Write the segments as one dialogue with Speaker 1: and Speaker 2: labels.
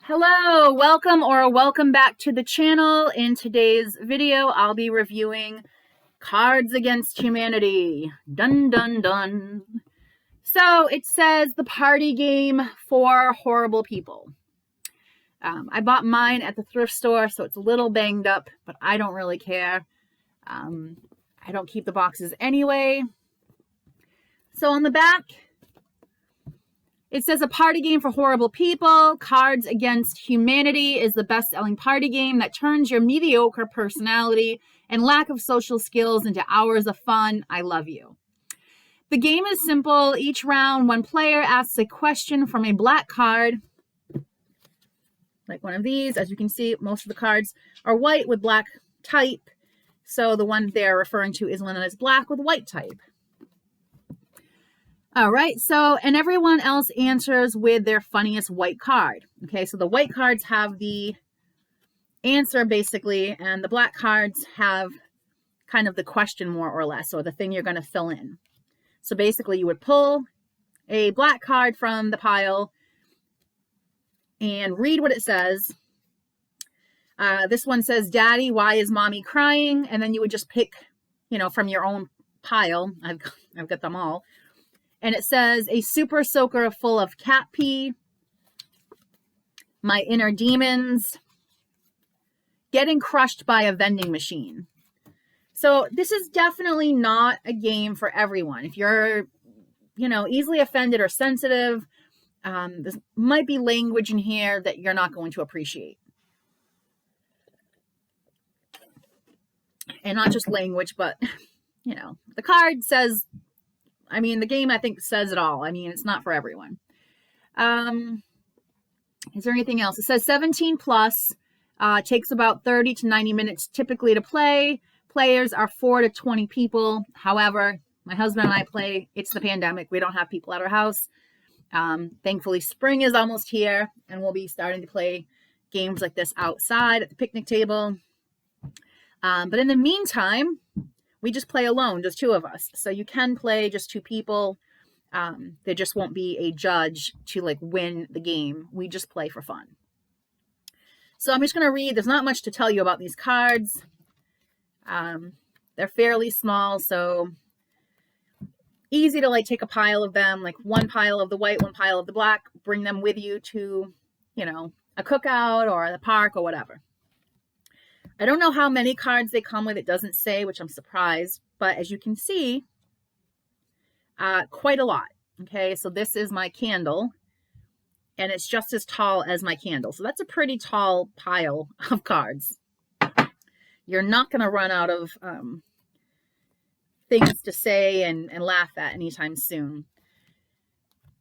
Speaker 1: Hello, welcome back to the channel. In today's video, I'll be reviewing Cards Against Humanity. Dun dun dun. So it says the party game for horrible people. I bought mine at the thrift store, so it's a little banged up, but I don't really care. I don't keep the boxes anyway. So on the back, it says a party game for horrible people. Cards Against Humanity is the best-selling party game that turns your mediocre personality and lack of social skills into hours of fun. I love you. The game is simple. Each round, one player asks a question from a black card, like one of these. As you can see, most of the cards are white with black type. So the one they're referring to is one that is black with white type. All right, and everyone else answers with their funniest white card. Okay, so the white cards have the answer basically, and the black cards have kind of the question more or less, or the thing you're going to fill in. So basically you would pull a black card from the pile and read what it says. This one says, "Daddy, why is mommy crying?" And then you would just pick, from your own pile. I've got them all. And it says, "A super soaker full of cat pee, my inner demons, getting crushed by a vending machine." So this is definitely not a game for everyone. If you're, easily offended or sensitive, there might be language in here that you're not going to appreciate. And not just language, but, the card says, the game, I think, says it all. It's not for everyone. Is there anything else? It says 17 plus, takes about 30 to 90 minutes typically to play. Players are 4 to 20 people. However, my husband and I play. It's the pandemic. We don't have people at our house. Thankfully, spring is almost here, and we'll be starting to play games like this outside at the picnic table. But in the meantime, we just play alone, just two of us. So you can play just two people. There just won't be a judge to win the game. We just play for fun. So I'm just going to read. There's not much to tell you about these cards. They're fairly small, so easy to take a pile of them, one pile of the white, one pile of the black, bring them with you to, a cookout or the park or whatever. I don't know how many cards they come with. It doesn't say, which I'm surprised. But as you can see, quite a lot. Okay, so this is my candle. And it's just as tall as my candle. So that's a pretty tall pile of cards. You're not going to run out of things to say and laugh at anytime soon.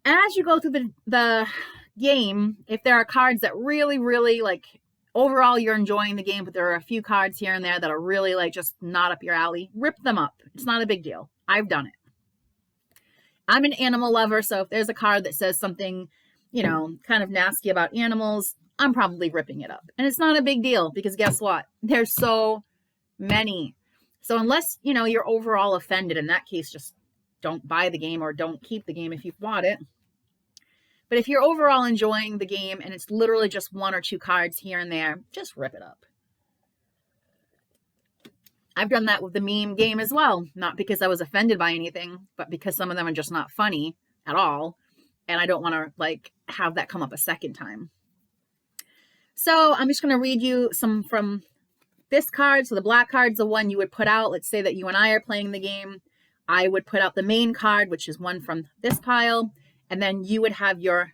Speaker 1: As you go through the game, if there are cards that really, really overall, you're enjoying the game, but there are a few cards here and there that are really just not up your alley, rip them up. It's not a big deal. I've done it. I'm an animal lover, so if there's a card that says something, kind of nasty about animals, I'm probably ripping it up. And it's not a big deal because guess what? There's so many. So unless, you're overall offended, in that case, just don't buy the game or don't keep the game if you've bought it. But if you're overall enjoying the game and it's literally just one or two cards here and there, just rip it up. I've done that with the meme game as well. Not because I was offended by anything, but because some of them are just not funny at all. And I don't want to have that come up a second time. So I'm just going to read you some from this card. So the black card's the one you would put out. Let's say that you and I are playing the game. I would put out the main card, which is one from this pile. And then you would have your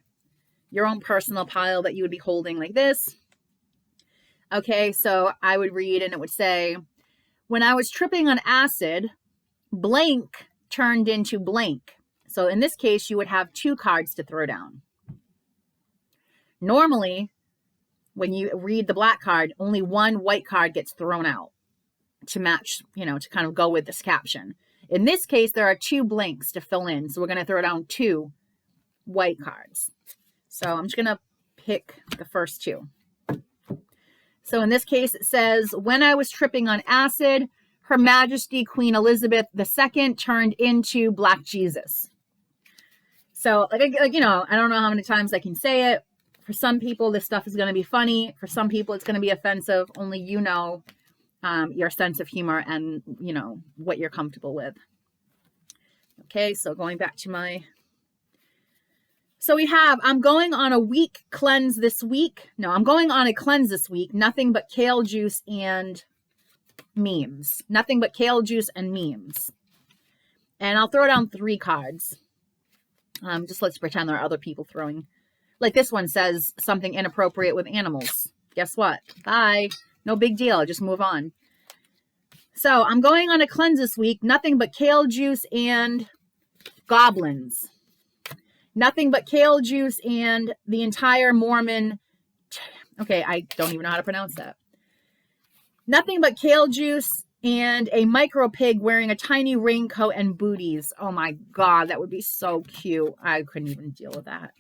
Speaker 1: own personal pile that you would be holding like this. Okay, so I would read and it would say, "When I was tripping on acid, blank turned into blank." So in this case, you would have two cards to throw down. Normally, when you read the black card, only one white card gets thrown out to match, to kind of go with this caption. In this case, there are two blanks to fill in. So we're going to throw down two white cards. So I'm just going to pick the first two. So in this case, it says, "When I was tripping on acid, Her Majesty Queen Elizabeth II turned into Black Jesus." So, I don't know how many times I can say it. For some people, this stuff is going to be funny. For some people, it's going to be offensive. Only you know your sense of humor and, you know, what you're comfortable with. Okay, so going back to my... So we have, I'm going on a week cleanse this week. No, I'm going on a cleanse this week. Nothing but kale juice and memes. Nothing but kale juice and memes. And I'll throw down 3 cards. Just let's pretend there are other people throwing. Like this one says something inappropriate with animals. Guess what? Bye. No big deal. Just move on. So I'm going on a cleanse this week. Nothing but kale juice and goblins. Nothing but kale juice and the entire Mormon. Okay, I don't even know how to pronounce that. Nothing but kale juice and a micro pig wearing a tiny raincoat and booties. Oh my God, that would be so cute. I couldn't even deal with that.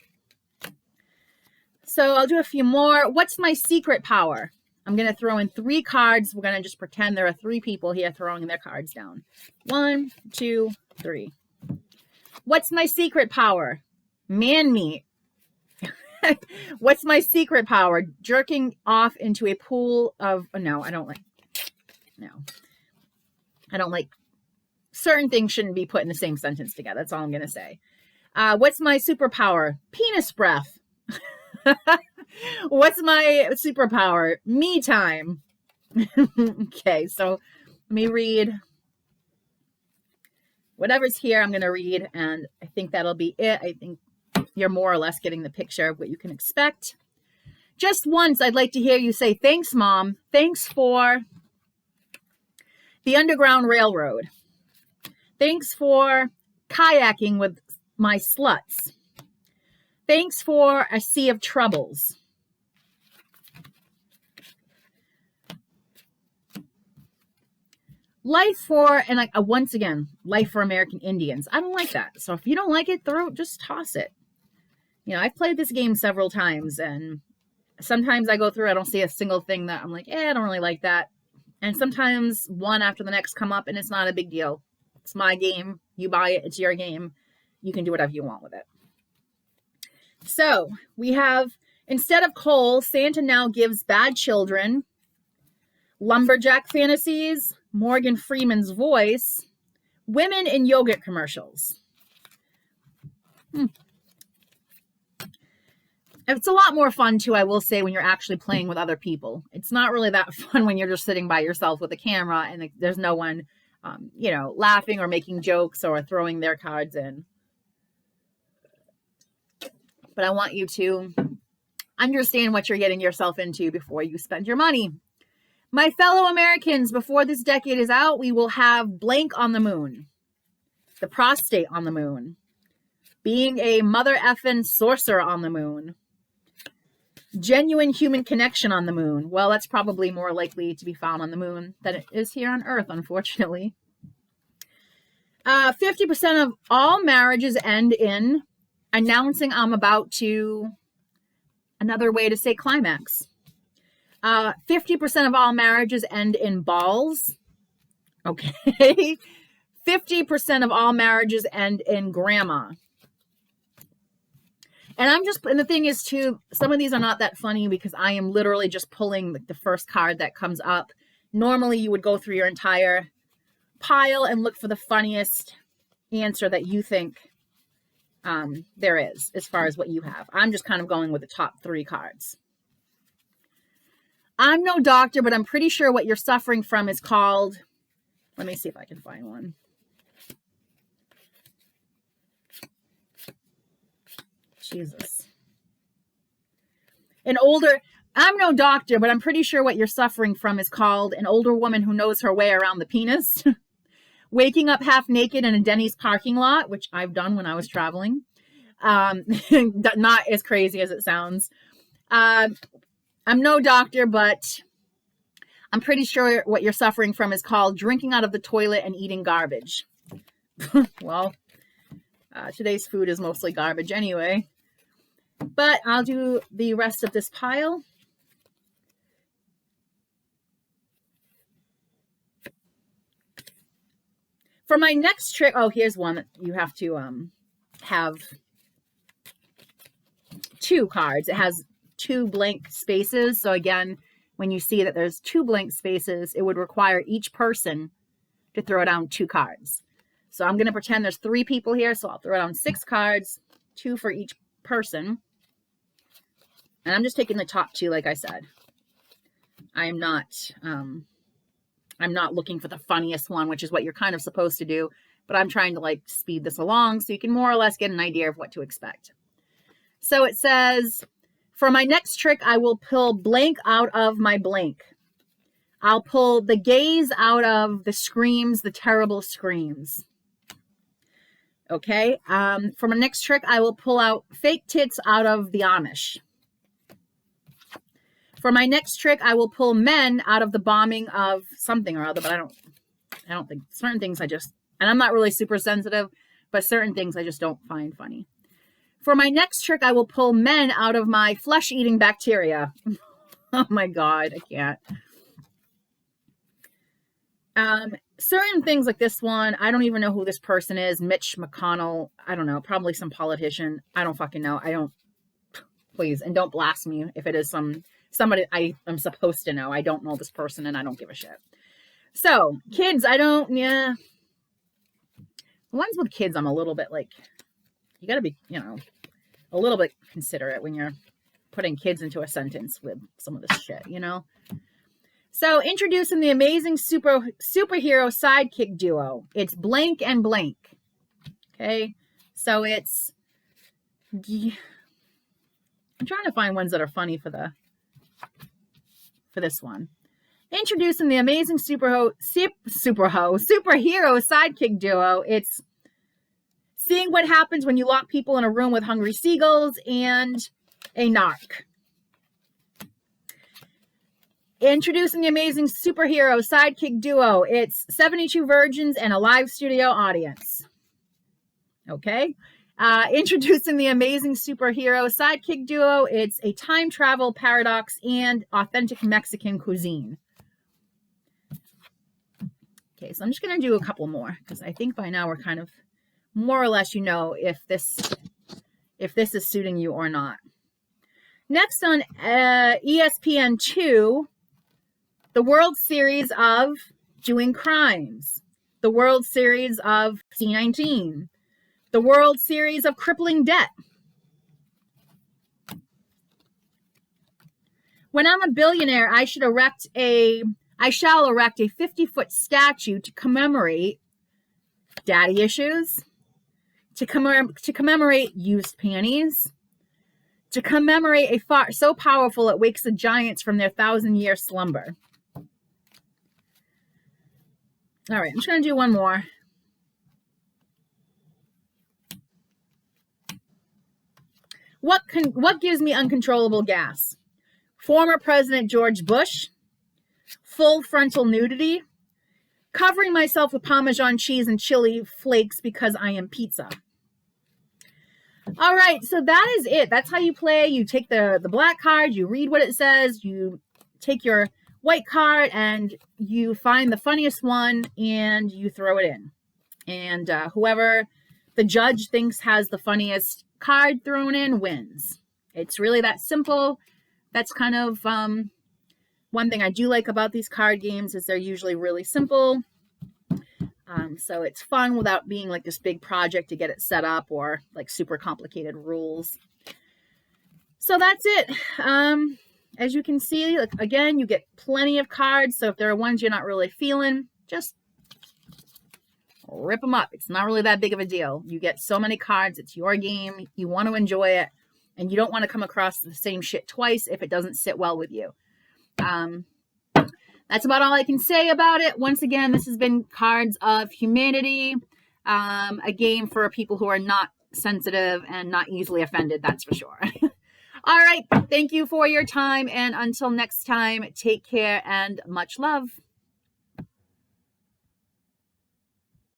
Speaker 1: So I'll do a few more. What's my secret power? I'm going to throw in 3 cards. We're going to just pretend there are 3 people here throwing their cards down. 1, 2, 3. What's my secret power? Man meat. What's my secret power? Jerking off into a pool of... Oh, no, I don't like... No. I don't like... Certain things shouldn't be put in the same sentence together. That's all I'm going to say. What's my superpower? Penis breath. What's my superpower? Me time. Okay, so let me read. Whatever's here, I'm going to read, and I think that'll be it. I think you're more or less getting the picture of what you can expect. Just once, I'd like to hear you say, thanks, Mom. Thanks for the Underground Railroad. Thanks for kayaking with my sluts. Thanks for a sea of troubles. Life for, and like once again, life for American Indians. I don't like that. So if you don't like it, just toss it. You know, I've played this game several times, and sometimes I go through, I don't see a single thing that I'm like, I don't really like that. And sometimes one after the next come up, and it's not a big deal. It's my game. You buy it. It's your game. You can do whatever you want with it. So we have, instead of coal, Santa now gives bad children, lumberjack fantasies, Morgan Freeman's voice, women in yogurt commercials. It's a lot more fun too, I will say, when you're actually playing with other people. It's not really that fun when you're just sitting by yourself with a camera and there's no one, you know, laughing or making jokes or throwing their cards in. But I want you to understand what you're getting yourself into before you spend your money. My fellow Americans, before this decade is out, we will have blank on the moon, the prostate on the moon, being a mother effing sorcerer on the moon, genuine human connection on the moon. Well, that's probably more likely to be found on the moon than it is here on Earth, unfortunately. 50% of all marriages end in announcing I'm about to, another way to say climax. 50% of all marriages end in balls. Okay. 50% of all marriages end in grandma. And the thing is too, some of these are not that funny because I am literally just pulling the first card that comes up. Normally you would go through your entire pile and look for the funniest answer that you think there is as far as what you have. I'm just kind of going with the top 3 cards. I'm no doctor, but I'm pretty sure what you're suffering from is called, let me see if I can find one. Jesus. I'm no doctor, but I'm pretty sure what you're suffering from is called an older woman who knows her way around the penis. Waking up half naked in a Denny's parking lot, which I've done when I was traveling. Not as crazy as it sounds. I'm no doctor, but I'm pretty sure what you're suffering from is called drinking out of the toilet and eating garbage. Well, today's food is mostly garbage anyway. But I'll do the rest of this pile. For my next trick, oh, here's one that you have to have 2 cards. It has 2 blank spaces. So again, when you see that there's 2 blank spaces, it would require each person to throw down 2 cards. So I'm going to pretend there's 3 people here. So I'll throw down 6 cards, 2 for each person. And I'm just taking the top 2, like I said. I'm not looking for the funniest one, which is what you're kind of supposed to do, but I'm trying to like speed this along so you can more or less get an idea of what to expect. So it says, for my next trick, I will pull blank out of my blank. I'll pull the gaze out of the screams, the terrible screams. Okay. For my next trick, I will pull out fake tits out of the Amish. For my next trick, I will pull men out of the bombing of something or other, but I don't think certain things and I'm not really super sensitive, but certain things I just don't find funny. For my next trick, I will pull men out of my flesh-eating bacteria. Oh my God, I can't. Certain things like this one, I don't even know who this person is. Mitch McConnell, I don't know, probably some politician. I don't fucking know. Please, and don't blast me if it is somebody I am supposed to know. I don't know this person and I don't give a shit. So, kids, the ones with kids, I'm a little bit like, you gotta be, a little bit considerate when you're putting kids into a sentence with some of this shit, So, introducing the amazing superhero sidekick duo. It's blank and blank. Okay? So, it's... I'm trying to find ones that are funny for this one. Introducing the amazing superhero sidekick duo. It's seeing what happens when you lock people in a room with hungry seagulls and a narc. Introducing the amazing superhero sidekick duo. It's 72 virgins and a live studio audience. Okay. Introducing the amazing superhero sidekick duo. It's a time travel paradox and authentic Mexican cuisine. Okay, so I'm just going to do a couple more because I think by now we're kind of more or less, if this is suiting you or not. Next on ESPN2, the World Series of Doing Crimes, the World Series of C19, the World Series of Crippling Debt. When I'm a billionaire, I shall erect a 50-foot statue to commemorate daddy issues, to commemorate used panties, to commemorate a fart so powerful it wakes the giants from their 1,000-year slumber. All right, I'm just going to do one more. What gives me uncontrollable gas? Former President George Bush, full frontal nudity, covering myself with Parmesan cheese and chili flakes because I am pizza. All right, so that is it. That's how you play. You take the black card, you read what it says, you take your white card, and you find the funniest one, and you throw it in. And whoever the judge thinks has the funniest card thrown in wins. It's really that simple. That's kind of one thing I do like about these card games is they're usually really simple. So it's fun without being like this big project to get it set up or like super complicated rules. So that's it. As you can see, like, again, you get plenty of cards. So if there are ones you're not really feeling, just rip them up. It's not really that big of a deal. You get so many cards. It's your game. You want to enjoy it. And you don't want to come across the same shit twice if it doesn't sit well with you. That's about all I can say about it. Once again, this has been Cards of Humanity, a game for people who are not sensitive and not easily offended, that's for sure. All right. Thank you for your time. And until next time, take care and much love.